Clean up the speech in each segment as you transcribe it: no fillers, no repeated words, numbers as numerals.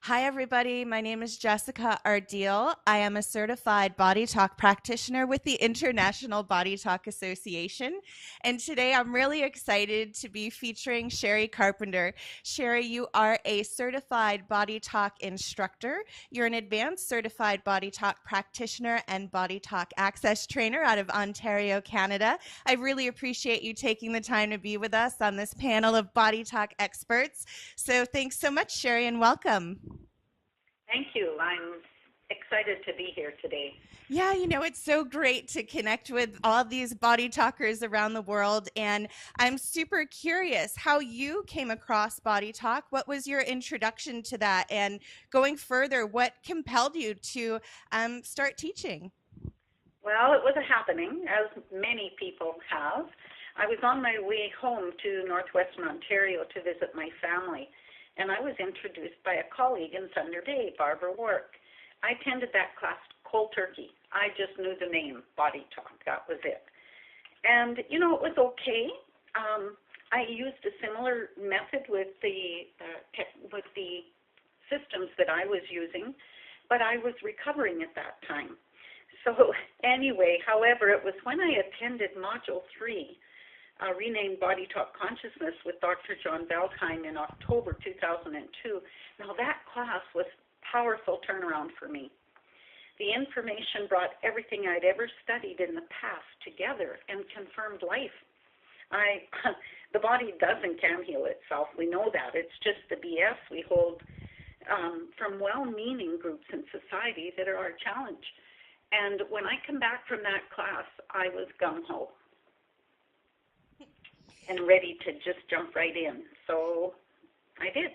Hi, everybody. My name is Jessica Ardeal. I am a certified body talk practitioner with the International Body Talk Association. And today I'm really excited to be featuring Cherie Carpenter. Cherie, you are a certified body talk instructor. You're an advanced certified body talk practitioner and body talk access trainer out of Ontario, Canada. I really appreciate you taking the time to be with us on this panel of body talk experts. So thanks so much, Cherie, and welcome. Thank you. I'm excited to be here today. Yeah, it's so great to connect with all these body talkers around the world. And I'm super curious how you came across body talk. What was your introduction to that? And going further, what compelled you to start teaching? Well, it was a happening, as many people have. I was on my way home to northwestern Ontario to visit my family, and I was introduced by a colleague in Thunder Bay, Barbara Work. I attended that class cold turkey. I just knew the name, Body Talk. That was it. And, it was okay. I used a similar method with the systems that I was using, but I was recovering at that time. So anyway, however, it was when I attended Module 3, renamed Body Talk Consciousness with Dr. John Beltheim in October 2002. Now that class was powerful turnaround for me. The information brought everything I'd ever studied in the past together and confirmed life. The body does and can heal itself. We know that. It's just the BS we hold from well-meaning groups in society that are our challenge. And when I come back from that class, I was gung-ho and ready to just jump right in. So I did.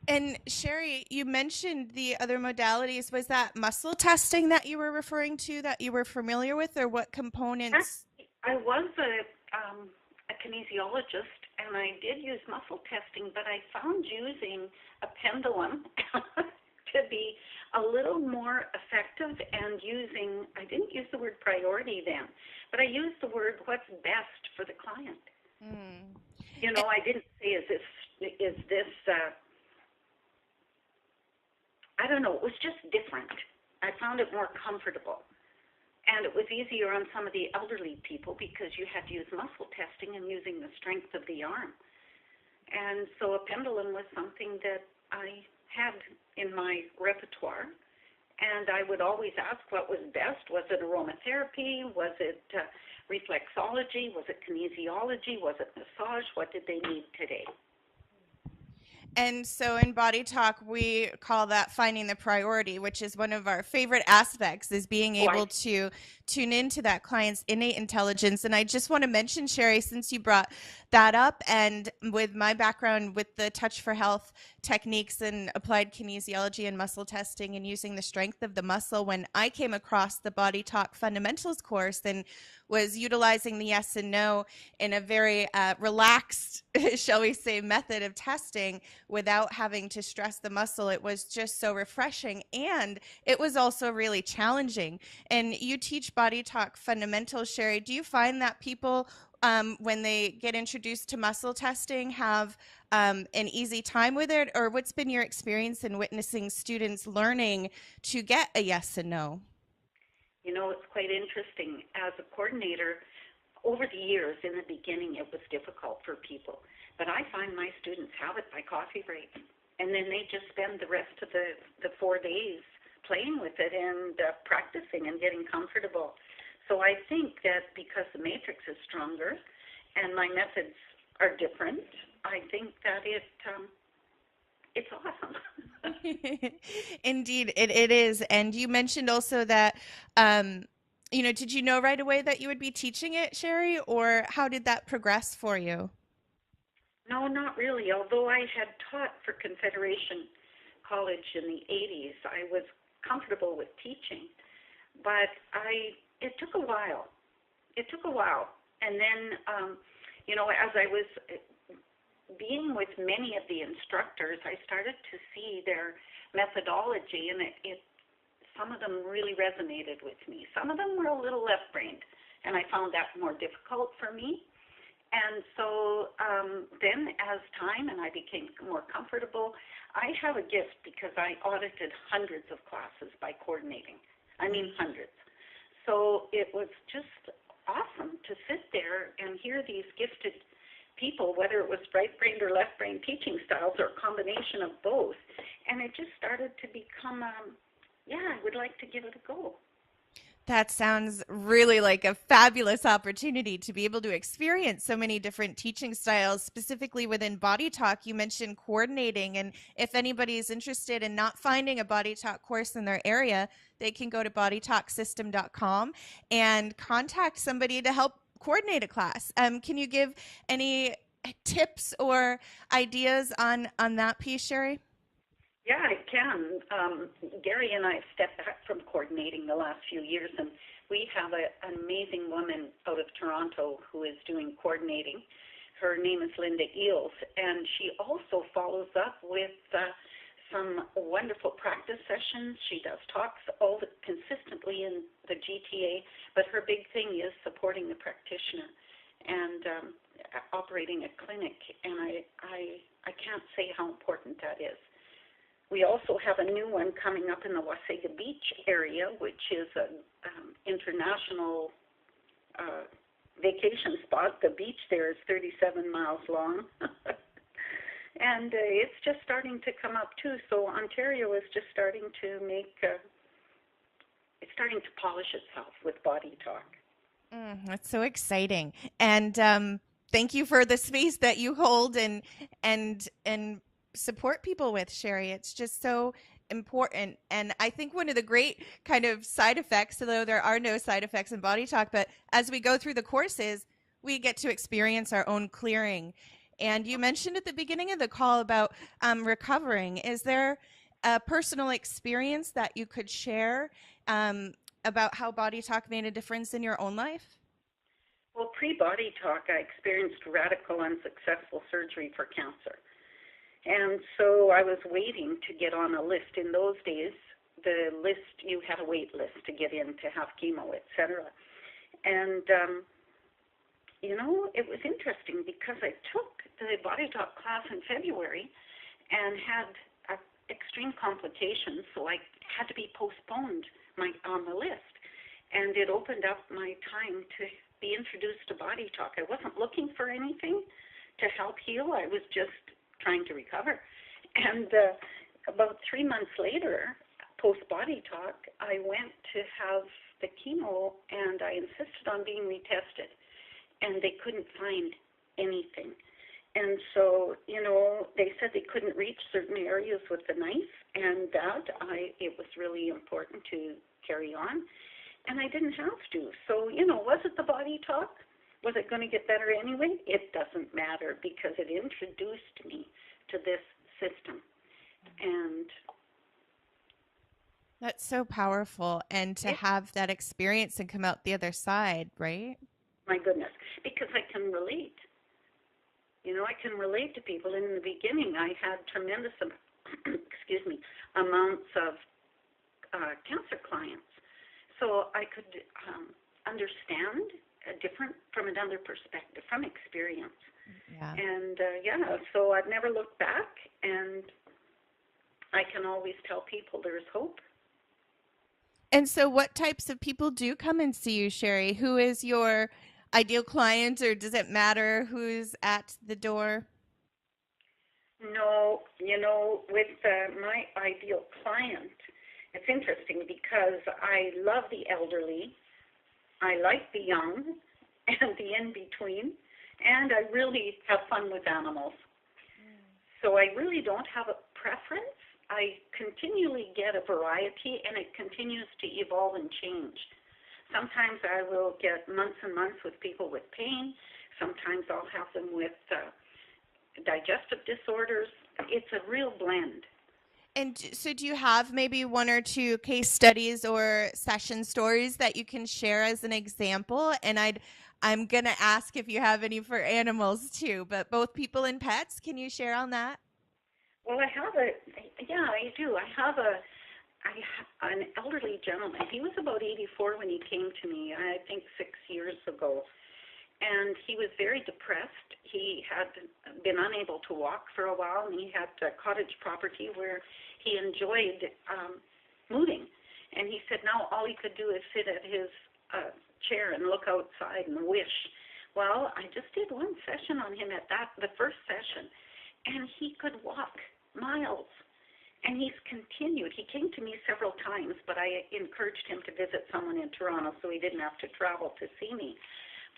And Cherie, you mentioned the other modalities. Was that muscle testing that you were referring to that you were familiar with, or what components? I was a kinesiologist, and I did use muscle testing, but I found using a pendulum to be a little more effective, and I didn't use the word priority then, but I used the word what's best for the client. Mm. I didn't say, is this I don't know, it was just different. I found it more comfortable. And it was easier on some of the elderly people because you had to use muscle testing and using the strength of the arm. And so a pendulum was something that I had in my repertoire. And I would always ask what was best. Was it aromatherapy? Was it reflexology? Was it kinesiology? Was it massage? What did they need today? And so in Body Talk, we call that finding the priority, which is one of our favorite aspects, is being able to tune into that client's innate intelligence. And I just want to mention, Cherie, since you brought that up, and with my background with the Touch for Health techniques and applied kinesiology and muscle testing and using the strength of the muscle, when I came across the Body Talk Fundamentals course and was utilizing the yes and no in a very relaxed, shall we say, method of testing without having to stress the muscle, it was just so refreshing. And it was also really challenging. And you teach Body Talk Fundamentals, Cherie. Do you find that people, when they get introduced to muscle testing, have an easy time with it? Or what's been your experience in witnessing students learning to get a yes and no? It's quite interesting. As a coordinator, over the years, in the beginning, it was difficult for people. But I find my students have it by coffee break. And then they just spend the rest of the 4 days playing with it and practicing and getting comfortable. So I think that because the matrix is stronger and my methods are different, I think that it's awesome. Indeed, it is. And you mentioned also that, did you know right away that you would be teaching it, Cherie, or how did that progress for you? No, not really. Although I had taught for Confederation College in the 80s, I was comfortable with teaching. But it took a while. And then, as I was being with many of the instructors, I started to see their methodology, and some of them really resonated with me. Some of them were a little left-brained, and I found that more difficult for me. And so then as time and I became more comfortable, I have a gift because I audited hundreds of classes by coordinating. I mean hundreds. So it was just awesome to sit there and hear these gifted people, whether it was right-brained or left-brained teaching styles or a combination of both. And it just started to become, I would like to give it a go. That sounds really like a fabulous opportunity to be able to experience so many different teaching styles, specifically within Body Talk. You mentioned coordinating, and if anybody is interested in not finding a Body Talk course in their area, they can go to bodytalksystem.com and contact somebody to help coordinate a class. Can you give any tips or ideas on that piece, Cherie? Yeah, I can. Gary and I have stepped back from coordinating the last few years, and we have an amazing woman out of Toronto who is doing coordinating. Her name is Linda Eels, and she also follows up with some wonderful practice sessions. She does talks consistently in the GTA, but her big thing is supporting the practitioner and operating a clinic, and I can't say how important that is. We also have a new one coming up in the Wasaga Beach area, which is an international vacation spot. The beach there is 37 miles long. And it's just starting to come up too. So Ontario is just starting to it's starting to polish itself with Body Talk. That's so exciting. And thank you for the space that you hold and support people with, Cherie. It's just so important. And I think one of the great kind of side effects, although there are no side effects in Body Talk, but as we go through the courses, we get to experience our own clearing. And you mentioned at the beginning of the call about recovering. Is there a personal experience that you could share about how Body Talk made a difference in your own life? Well, pre-Body Talk, I experienced radical unsuccessful surgery for cancer. And so I was waiting to get on a list. In those days, the list, you had a wait list to get in to have chemo, etc. And, it was interesting because I took the Body Talk class in February and had extreme complications, so I had to be postponed on the list. And it opened up my time to be introduced to Body Talk. I wasn't looking for anything to help heal. I was just trying to recover. And about 3 months later, post-Body Talk, I went to have the chemo, and I insisted on being retested, and they couldn't find anything. And so, they said they couldn't reach certain areas with the knife, and it was really important to carry on, and I didn't have to. So, was it the Body Talk? Was it going to get better anyway? It doesn't matter because it introduced me to this system. And that's so powerful. And to have that experience and come out the other side, right? My goodness, because I can relate. I can relate to people. And in the beginning, I had tremendous, amounts of cancer clients. So I could understand from another perspective, from experience. Yeah. And so I've never looked back, and I can always tell people there's hope. And so what types of people do come and see you, Cherie? Who is your ideal client, or does it matter who's at the door? No, with my ideal client, it's interesting because I love the elderly, I like the young, and the in-between, and I really have fun with animals. So I really don't have a preference. I continually get a variety, and it continues to evolve and change. Sometimes I will get months and months with people with pain. Sometimes I'll have them with digestive disorders. It's a real blend. And so do you have maybe one or two case studies or session stories that you can share as an example? And I'm going to ask if you have any for animals too, but both people and pets, can you share on that? Well, I do. I have an elderly gentleman. He was about 84 when he came to me, I think 6 years ago. and he was very depressed. He had been unable to walk for a while, and he had a cottage property where he enjoyed moving. And he said now all he could do is sit at his chair and look outside and wish. Well, I just did one session on him at the first session, and he could walk miles. And he's continued. He came to me several times, but I encouraged him to visit someone in Toronto so he didn't have to travel to see me.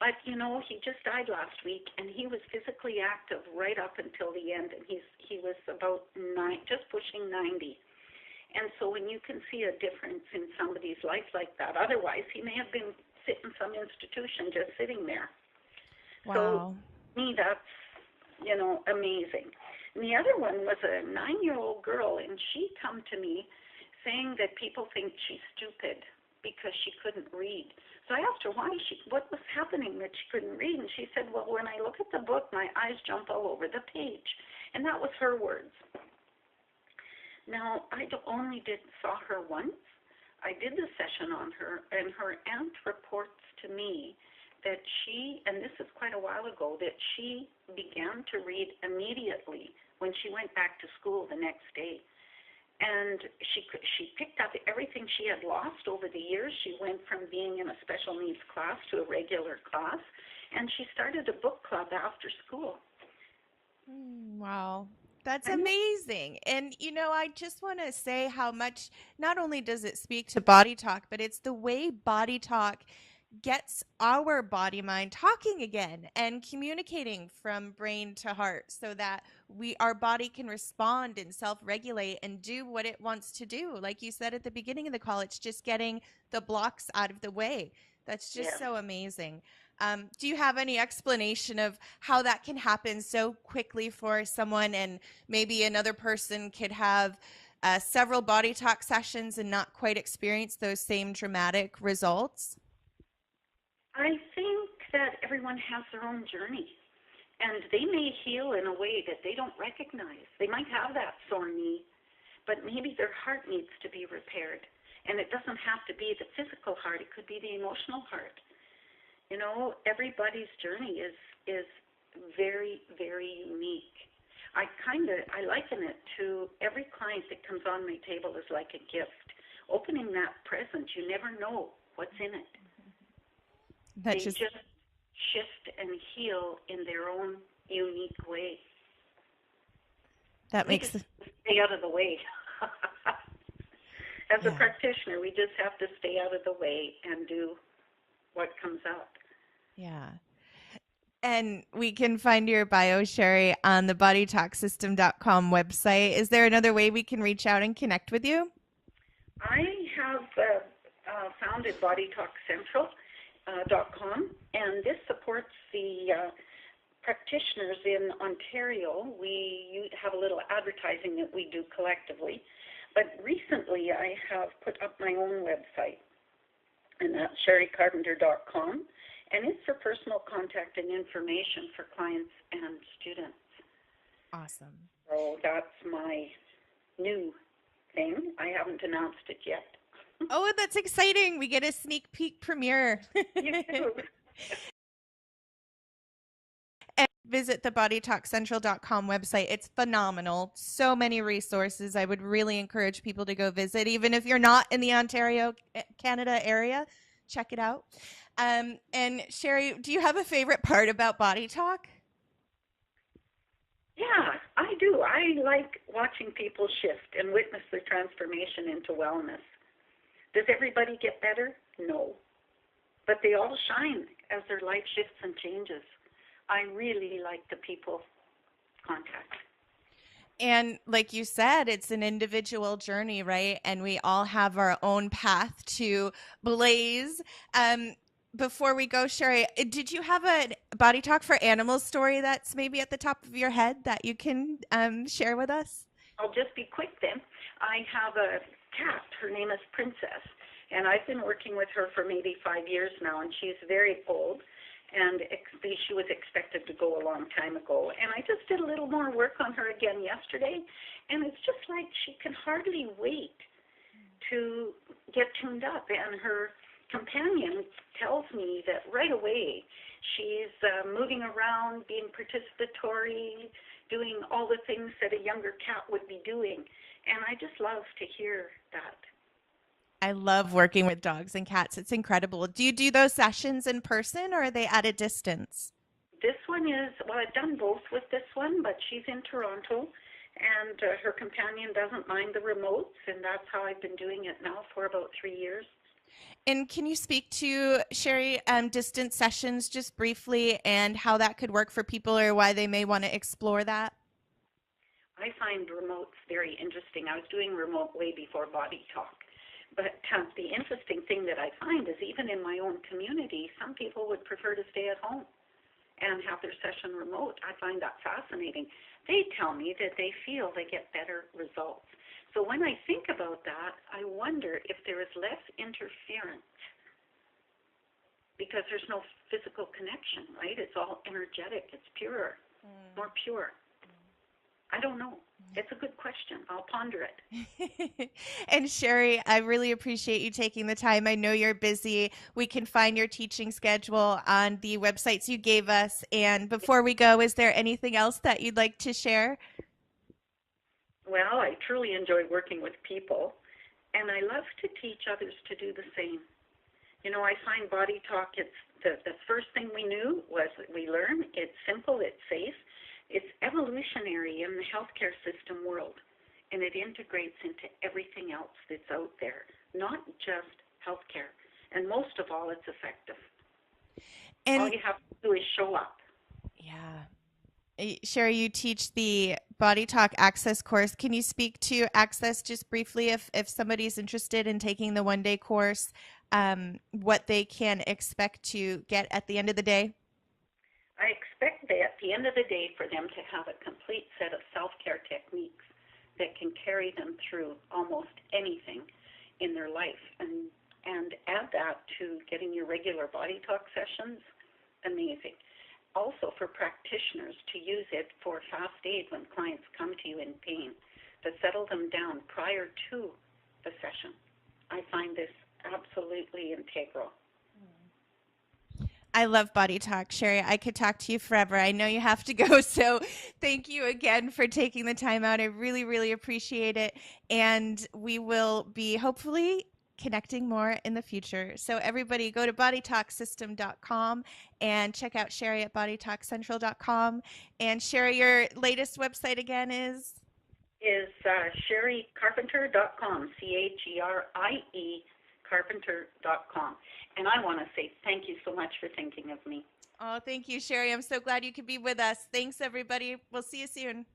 But, you know, he just died last week, and he was physically active right up until the end, and he was about just pushing 90. And so when you can see a difference in somebody's life like that, otherwise he may have been sitting in some institution just sitting there. Wow. So, to me, that's, you know, amazing. And the other one was a 9-year-old girl, and she come to me saying that people think she's stupid because she couldn't read. So I asked her what was happening that she couldn't read, and she said, well, when I look at the book, my eyes jump all over the page. And that was her words. Now, I only saw her once. I did the session on her, and her aunt reports to me that she, and this is quite a while ago, that she began to read immediately when she went back to school the next day. And she picked up everything she had lost over the years. She went from being in a special needs class to a regular class, and she started a book club after school. Wow. That's amazing. And, you know, I just want to say how much, not only does it speak to Body Talk, but it's the way Body Talk gets our body mind talking again and communicating from brain to heart so that our body can respond and self-regulate and do what it wants to do. Like you said at the beginning of the call, it's just getting the blocks out of the way. That's just so amazing. Do you have any explanation of how that can happen so quickly for someone, and maybe another person could have several Body Talk sessions and not quite experience those same dramatic results? I think that everyone has their own journey, and they may heal in a way that they don't recognize. They might have that sore knee, but maybe their heart needs to be repaired. And it doesn't have to be the physical heart. It could be the emotional heart. You know, everybody's journey is very, very unique. I liken it to every client that comes on my table is like a gift. Opening that present, you never know what's in it. They just shift and heal in their own unique way. That makes sense. Stay out of the way. As a practitioner, we just have to stay out of the way and do what comes up. Yeah. And we can find your bio, Cherie, on the bodytalksystem.com website. Is there another way we can reach out and connect with you? I have founded bodytalkcentral.com, and this supports the practitioners in Ontario. We have a little advertising that we do collectively, but recently I have put up my own website, and that's CherieCarpenter.com, and it's for personal contact and information for clients and students. Awesome. So that's my new thing. I haven't announced it yet. Oh, that's exciting. We get a sneak peek premiere. You do. And visit the bodytalkcentral.com website. It's phenomenal. So many resources. I would really encourage people to go visit. Even if you're not in the Ontario, Canada area, check it out. And Cherie, do you have a favorite part about Body Talk? Yeah, I do. I like watching people shift and witness their transformation into wellness. Does everybody get better? No. But they all shine as their life shifts and changes. I really like the people contact. And like you said, it's an individual journey, right? And we all have our own path to blaze. Before we go, Cherie, did you have a Body Talk for Animals story that's maybe at the top of your head that you can share with us? I'll just be quick then. I have a cat. Her name is Princess, and I've been working with her for maybe 5 years now, and she's very old, and she was expected to go a long time ago. And I just did a little more work on her again yesterday, and it's just like she can hardly wait to get tuned up, and her companion tells me that right away she's moving around, being participatory, doing all the things that a younger cat would be doing. And I just love to hear that. I love working with dogs and cats. It's incredible. Do you do those sessions in person or are they at a distance? This one is, well, I've done both with this one, but she's in Toronto, and her companion doesn't mind the remotes, and that's how I've been doing it now for about 3 years. And can you speak to, Cherie, distance sessions just briefly and how that could work for people or why they may want to explore that? I find remotes very interesting. I was doing remote way before Body Talk. But the interesting thing that I find is even in my own community, some people would prefer to stay at home and have their session remote. I find that fascinating. They tell me that they feel they get better results. So when I think about that, I wonder if there is less interference because there's no physical connection, right? It's all energetic. It's purer, more pure. I don't know. It's a good question. I'll ponder it. And Cherie, I really appreciate you taking the time. I know you're busy. We can find your teaching schedule on the websites you gave us. And before we go, is there anything else that you'd like to share? Well, I truly enjoy working with people, and I love to teach others to do the same. You know, I find Body Talk, it's the first thing we knew was that we learn. It's simple, it's safe. It's evolutionary in the healthcare system world, and it integrates into everything else that's out there, not just healthcare. And most of all, it's effective. And all you have to do is show up. Yeah. Cherie, you teach the Body Talk Access course. Can you speak to Access just briefly if somebody's interested in taking the one-day course, what they can expect to get at the end of the day? I expect that at the end of the day for them to have a complete set of self-care techniques that can carry them through almost anything in their life. And add that to getting your regular Body Talk sessions, amazing. Also for practitioners to use it for fast aid when clients come to you in pain, to settle them down prior to the session. I find this absolutely integral. I love Body Talk, Cherie. I could talk to you forever. I know you have to go, so thank you again for taking the time out. I really, really appreciate it, and we will be hopefully connecting more in the future. So everybody go to bodytalksystem.com and check out Cherie at bodytalkcentral.com. And Cherie, your latest website again is? Is CherieCarpenter.com, CHERIE Carpenter.com. And I want to say thank you so much for thinking of me. Oh, thank you, Cherie. I'm so glad you could be with us. Thanks, everybody. We'll see you soon.